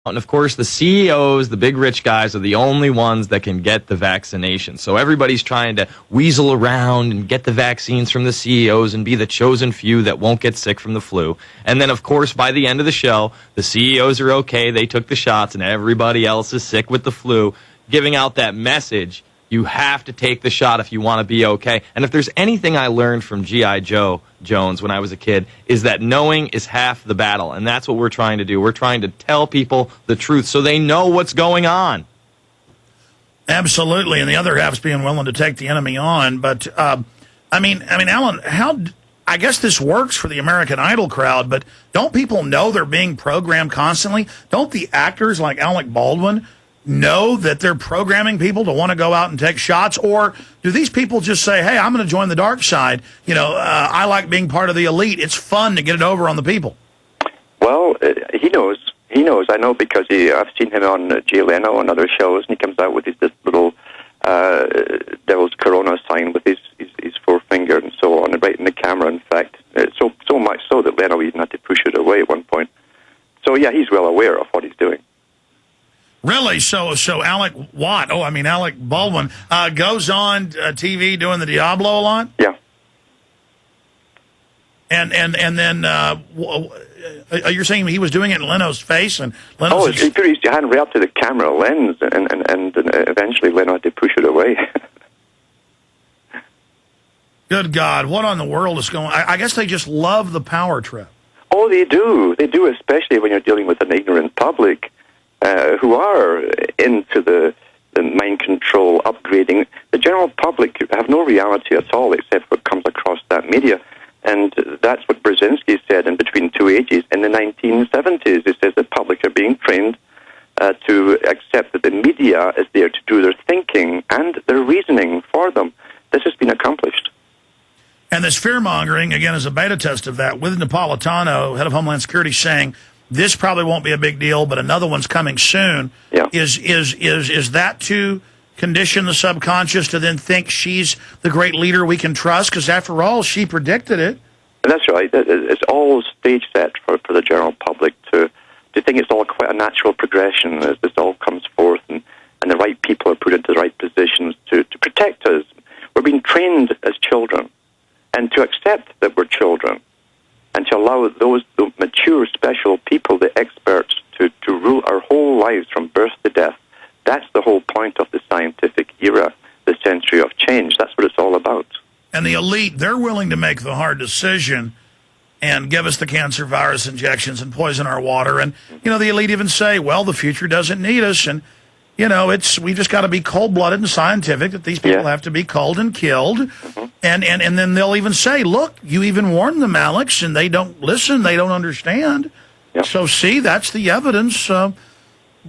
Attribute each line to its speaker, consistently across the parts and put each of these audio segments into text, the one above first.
Speaker 1: And of course, the CEOs, the big rich guys, are the only ones that can get the vaccination. So everybody's trying to weasel around and get the vaccines from the CEOs and be the chosen few that won't get sick from the flu. And then, of course, by the end of the show, the CEOs are okay, they took the shots, and everybody else is sick with the flu, giving out that message. You have to take the shot if you want to be okay. And if there's anything I learned from G.I. Joe Jones when I was a kid, is that knowing is half the battle. And that's what we're trying to do. We're trying to tell people the truth so they know what's going on.
Speaker 2: Absolutely. And the other half's being willing to take the enemy on. But, I mean, Alan, I guess this works for the American Idol crowd, but don't people know they're being programmed constantly? Don't the actors like Alec Baldwin know that they're programming people to want to go out and take shots? Or do these people just say, hey, I'm going to join the dark side? You know, I like being part of the elite. It's fun to get it over on the people.
Speaker 3: Well, he knows. He knows. I know because I've seen him on Jay Leno and other shows, and he comes out with this little devil's corona sign with his forefinger and so on, and right in the camera, in fact. So much so that Leno even had to push it away at one point. So, yeah, he's well aware of what he's doing.
Speaker 2: Really? So Alec Baldwin goes on TV doing the Diablo a lot?
Speaker 3: Yeah.
Speaker 2: And then you're saying he was doing it in Leno's face? And
Speaker 3: he put his hand right up to the camera lens, and eventually Leno had to push it away.
Speaker 2: Good God, what on the world is going on? I guess they just love the power trip.
Speaker 3: Oh, they do. They do, especially when you're dealing with an ignorant public. Who are into the mind control, upgrading. The general public have no reality at all except what comes across that media. And that's what Brzezinski said in Between Two Ages in the 1970s. He says the public are being trained to accept that the media is there to do their thinking and their reasoning for them. This has been accomplished.
Speaker 2: And this fear-mongering, again, is a beta test of that, with Napolitano, head of Homeland Security, saying this probably won't be a big deal, but another one's coming soon.
Speaker 3: Yeah.
Speaker 2: Is that to condition the subconscious to then think she's the great leader we can trust? Because after all, she predicted it.
Speaker 3: That's right. It's all stage set for the general public to think it's all quite a natural progression as this all comes forth, and the right people are put into the right positions to protect us. We're being trained as children, and to accept that we're children, and to allow the mature, special people, the experts, to rule our whole lives from birth to death. That's the whole point of the scientific era, the century of change. That's what it's all about.
Speaker 2: And the elite, they're willing to make the hard decision and give us the cancer virus injections and poison our water. And, you know, the elite even say, well, the future doesn't need us. And, you know, we've just got to be cold-blooded and scientific, that these people have to be culled and killed. Mm-hmm. And then they'll even say, look, you even warned them, Alex, and they don't listen, they don't understand. Yep. So, see, that's the evidence.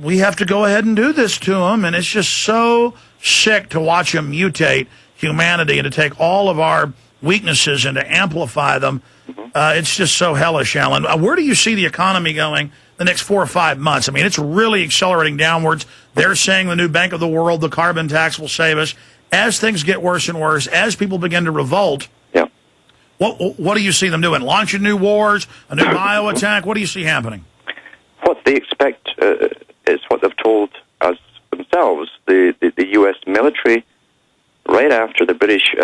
Speaker 2: We have to go ahead and do this to them. And it's just so sick to watch them mutate humanity and to take all of our weaknesses and to amplify them. Mm-hmm. It's just so hellish, Alan. Where do you see the economy going the next 4 or 5 months? I mean, it's really accelerating downwards. They're saying the new Bank of the World, the carbon tax will save us. As things get worse and worse, as people begin to revolt, what do you see them doing? Launching new wars, a new bio attack? What do you see happening?
Speaker 3: What they expect is what they've told us themselves. The U.S. military, right after the British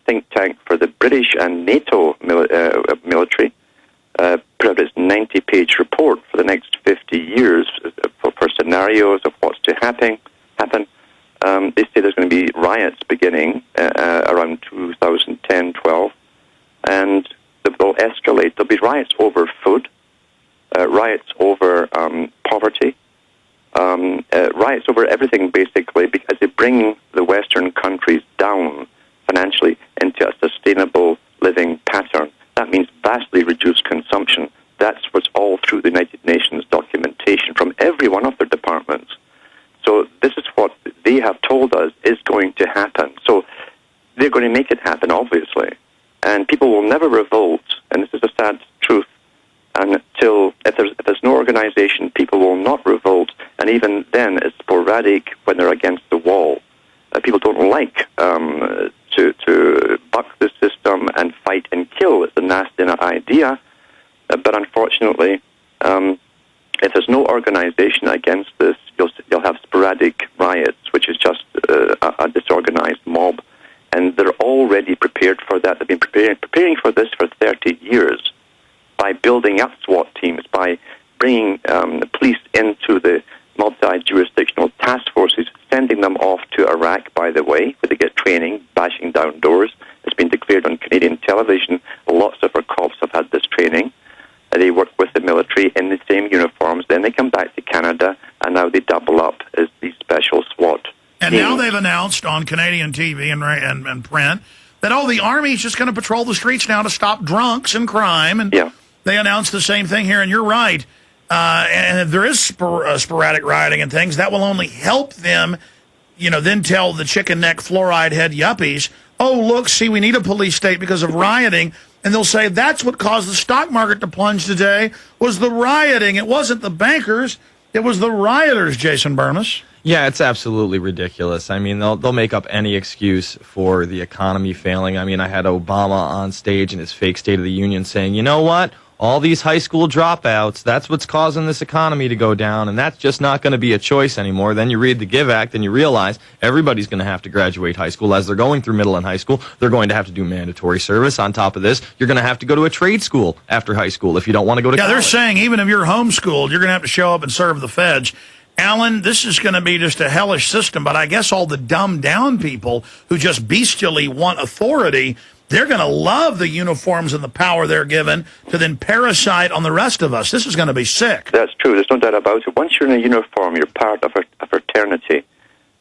Speaker 3: think tank for the British and NATO military, put out its 90-page report for the next 50 years for scenarios of what's to happen. They say there's going to be riots beginning around 2010-12, and they'll escalate. There'll be riots over food, riots over poverty, riots over everything, basically, because they bring the Western countries down financially into a sustainable living pattern. That means vastly reduced consumption. That's what's all through the United Nations documentation from every one of their departments. So this is what they have told us is going to happen. So they're going to make it happen, obviously. And people will never revolt, and this is a sad truth, until if there's no organization, people will not revolt, and even then it's sporadic when they're against the wall. People don't like to buck the system and fight and kill. It's a nasty idea, but unfortunately, if there's no organization against this, you'll have sporadic riots, which is just a disorganized mob. And they're already prepared for that. They've been preparing for this for 30 years by building up SWAT teams, by bringing the police into the multi-jurisdictional task forces, sending them off to Iraq, by the way, where they get training, bashing down doors. It's been declared on Canadian television. Lots of our cops have had this training. They work with the military in the same uniforms. Then they come back to Canada, and now they double up as these special SWAT
Speaker 2: and
Speaker 3: teams.
Speaker 2: Now they've announced on Canadian TV and print that, the Army's just going to patrol the streets now to stop drunks and crime. And they announced the same thing here, and you're right. And if there is sporadic rioting and things, that will only help them, then tell the chicken neck fluoride head yuppies, oh, look, see, we need a police state because of rioting. And they'll say that's what caused the stock market to plunge today was the rioting. It wasn't the bankers. It was the rioters, Jason Burmis.
Speaker 1: Yeah, it's absolutely ridiculous. I mean, they'll make up any excuse for the economy failing. I mean, I had Obama on stage in his fake State of the Union saying, you know what? All these high school dropouts, that's what's causing this economy to go down, and that's just not going to be a choice anymore. Then you read the GIVE Act and you realize everybody's going to have to graduate high school. As they're going through middle and high school, they're going to have to do mandatory service. On top of this, you're going to have to go to a trade school after high school if you don't want to go to college.
Speaker 2: They're saying even if you're homeschooled, you're going to have to show up and serve the feds. Alan, this is going to be just a hellish system, but I guess all the dumbed-down people who just bestially want authority, they're going to love the uniforms and the power they're given to then parasite on the rest of us. This is going to be sick.
Speaker 3: That's true. There's no doubt about it. Once you're in a uniform, you're part of a fraternity.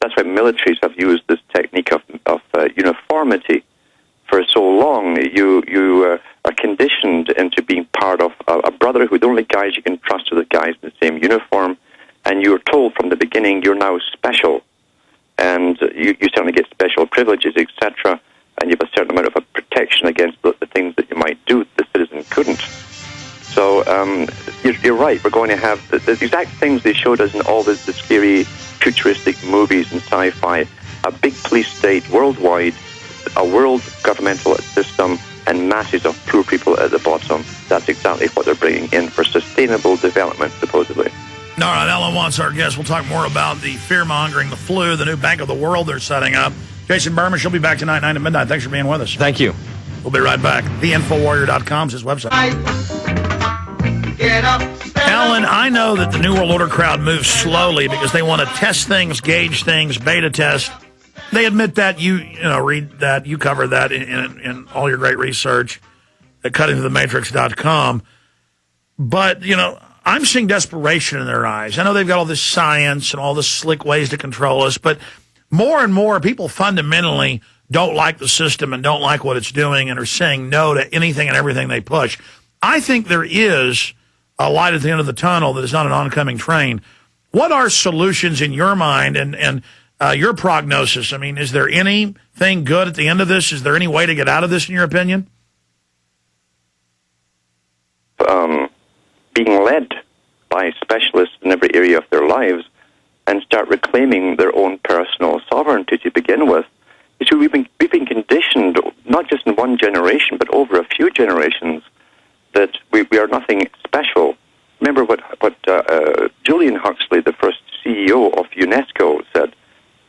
Speaker 3: That's why militaries have used this technique of uniformity for so long. You are conditioned into being part of a brotherhood. The only guys you can trust are the guys in the same uniform. And you're told from the beginning you're now special. And you certainly get special privileges, etc., and you have a certain amount of protection against the things that you might do that the citizen couldn't. So you're right. We're going to have the exact things they showed us in all the scary futuristic movies and sci-fi. A big police state worldwide, a world governmental system, and masses of poor people at the bottom. That's exactly what they're bringing in for sustainable development, supposedly.
Speaker 2: All right, Alan Watts, our guest. We'll talk more about the fear-mongering, the flu, the new Bank of the World they're setting up. Jason Burmis, she'll be back tonight, 9 to midnight. Thanks for being with us.
Speaker 1: Thank you.
Speaker 2: We'll be right back. TheInfoWarrior.com is his website.
Speaker 4: Get up,
Speaker 2: Alan, I know that the New World Order crowd moves slowly because they want to test things, gauge things, beta test. They admit that. You read that. You cover that in all your great research at cuttingthematrix.com. But, I'm seeing desperation in their eyes. I know they've got all this science and all this slick ways to control us, but more and more people fundamentally don't like the system and don't like what it's doing and are saying no to anything and everything they push. I think there is a light at the end of the tunnel that is not an oncoming train. What are solutions in your mind and your prognosis? I mean, is there anything good at the end of this? Is there any way to get out of this, in your opinion?
Speaker 3: Being led by specialists in every area of their lives and start reclaiming their own personal sovereignty to begin with. You see, we've been conditioned, not just in one generation, but over a few generations, that we are nothing special. Remember what Julian Huxley, the first CEO of UNESCO, said.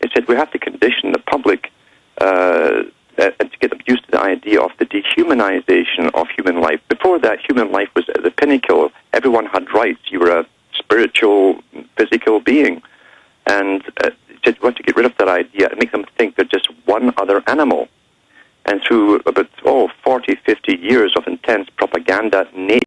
Speaker 3: He said we have to condition the public and to get them used to the idea of the dehumanization of human life. Before that, human life was at the pinnacle. Everyone had rights. You were a spiritual, physical being. And we want to get rid of that idea and make them think they're just one other animal. And through about 40, 50 years of intense propaganda, nature